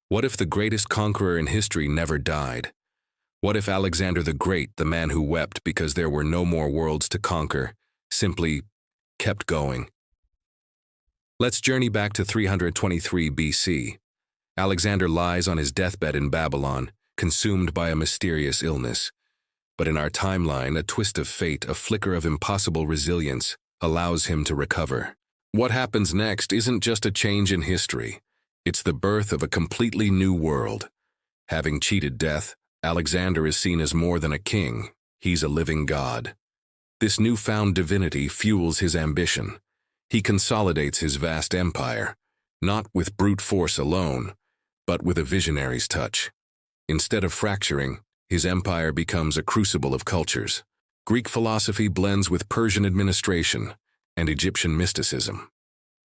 What if the greatest conqueror in history never died? What if Alexander the Great, the man who wept because there were no more worlds to conquer, simply kept going? Let's journey back to 323 BC. Alexander lies on his deathbed in Babylon, consumed by a mysterious illness. But in our timeline, a twist of fate, a flicker of impossible resilience, allows him to recover. What happens next isn't just a change in history. It's the birth of a completely new world. Having cheated death, Alexander is seen as more than a king. He's a living god. This newfound divinity fuels his ambition. He consolidates his vast empire, not with brute force alone, but with a visionary's touch. Instead of fracturing, his empire becomes a crucible of cultures. Greek philosophy blends with Persian administration and Egyptian mysticism.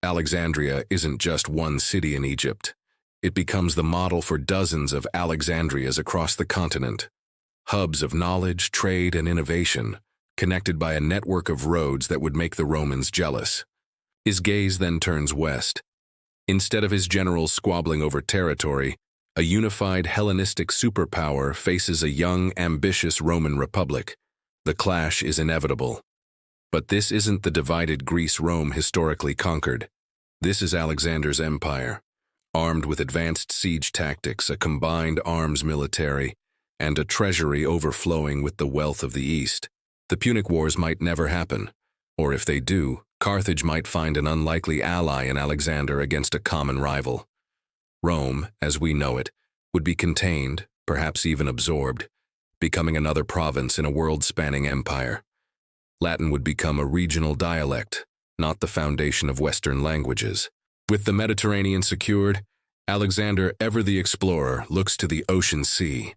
Alexandria isn't just one city in Egypt. It becomes the model for dozens of Alexandrias across the continent. Hubs of knowledge, trade, and innovation, connected by a network of roads that would make the Romans jealous. His gaze then turns west. Instead of his generals squabbling over territory, a unified Hellenistic superpower faces a young, ambitious Roman republic. The clash is inevitable. But this isn't the divided Greece Rome historically conquered. This is Alexander's empire, armed with advanced siege tactics, a combined arms military, and a treasury overflowing with the wealth of the East. The Punic Wars might never happen, or if they do, Carthage might find an unlikely ally in Alexander against a common rival. Rome, as we know it, would be contained, perhaps even absorbed, becoming another province in a world-spanning empire. Latin would become a regional dialect, not the foundation of Western languages. With the Mediterranean secured, Alexander, ever the explorer, looks to the ocean sea.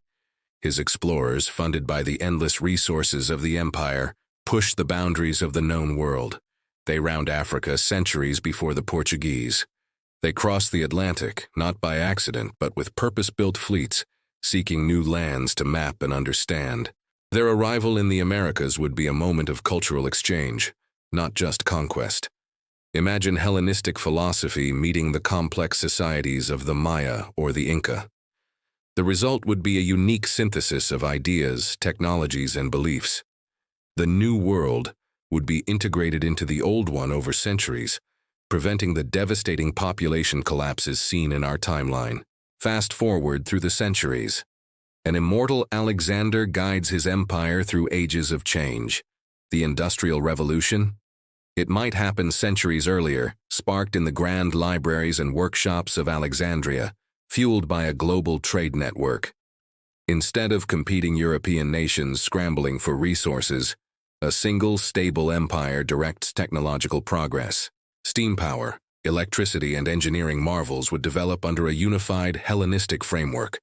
His explorers, funded by the endless resources of the empire, push the boundaries of the known world. They round Africa centuries before the Portuguese. They cross the Atlantic, not by accident, but with purpose-built fleets, seeking new lands to map and understand. Their arrival in the Americas would be a moment of cultural exchange, not just conquest. Imagine Hellenistic philosophy meeting the complex societies of the Maya or the Inca. The result would be a unique synthesis of ideas, technologies, and beliefs. The new world would be integrated into the old one over centuries, preventing the devastating population collapses seen in our timeline. Fast forward through the centuries. An immortal Alexander guides his empire through ages of change. The Industrial Revolution? It might happen centuries earlier, sparked in the grand libraries and workshops of Alexandria, fueled by a global trade network. Instead of competing European nations scrambling for resources, a single, stable empire directs technological progress. Steam power, electricity, and engineering marvels would develop under a unified Hellenistic framework.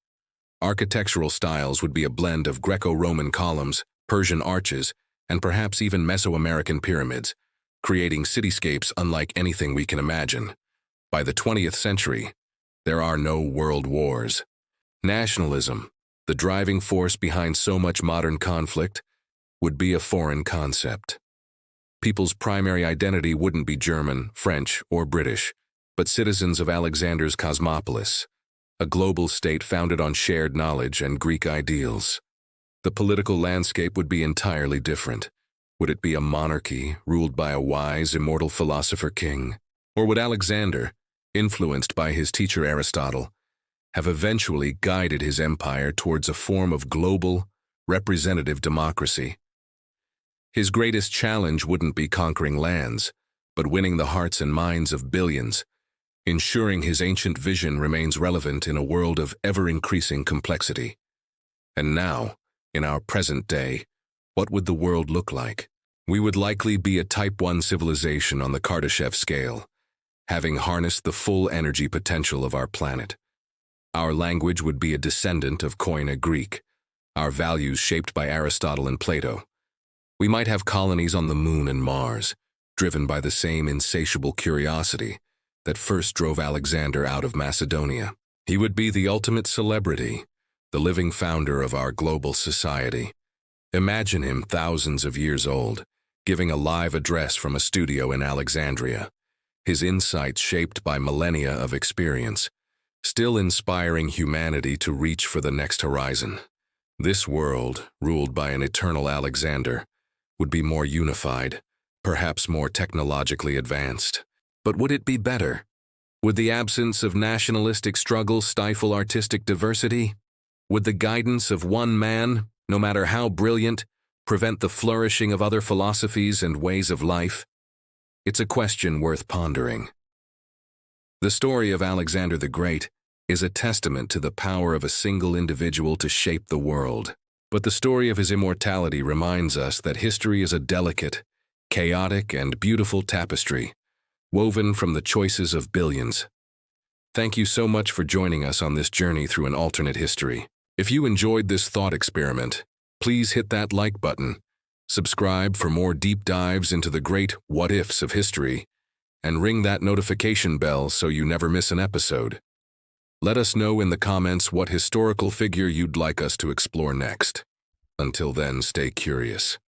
Architectural styles would be a blend of Greco-Roman columns, Persian arches, and perhaps even Mesoamerican pyramids, creating cityscapes unlike anything we can imagine. By the 20th century, there are no world wars. Nationalism, the driving force behind so much modern conflict, would be a foreign concept. People's primary identity wouldn't be German, French, or British, but citizens of Alexander's cosmopolis, a global state founded on shared knowledge and Greek ideals. The political landscape would be entirely different. Would it be a monarchy ruled by a wise, immortal philosopher king? Or would Alexander, influenced by his teacher Aristotle, have eventually guided his empire towards a form of global, representative democracy? His greatest challenge wouldn't be conquering lands, but winning the hearts and minds of billions, ensuring his ancient vision remains relevant in a world of ever-increasing complexity. And now, in our present day, what would the world look like? We would likely be a Type 1 civilization on the Kardashev scale, having harnessed the full energy potential of our planet. Our language would be a descendant of Koine Greek, our values shaped by Aristotle and Plato. We might have colonies on the Moon and Mars, driven by the same insatiable curiosity that first drove Alexander out of Macedonia. He would be the ultimate celebrity, the living founder of our global society. Imagine him thousands of years old, giving a live address from a studio in Alexandria, his insights shaped by millennia of experience, still inspiring humanity to reach for the next horizon. This world, ruled by an eternal Alexander, would be more unified, perhaps more technologically advanced. But would it be better? Would the absence of nationalistic struggle stifle artistic diversity? Would the guidance of one man, no matter how brilliant, prevent the flourishing of other philosophies and ways of life? It's a question worth pondering. The story of Alexander the Great is a testament to the power of a single individual to shape the world. But the story of his immortality reminds us that history is a delicate, chaotic, and beautiful tapestry, woven from the choices of billions. Thank you so much for joining us on this journey through an alternate history. If you enjoyed this thought experiment, please hit that like button, subscribe for more deep dives into the great what-ifs of history, and ring that notification bell so you never miss an episode. Let us know in the comments what historical figure you'd like us to explore next. Until then, stay curious.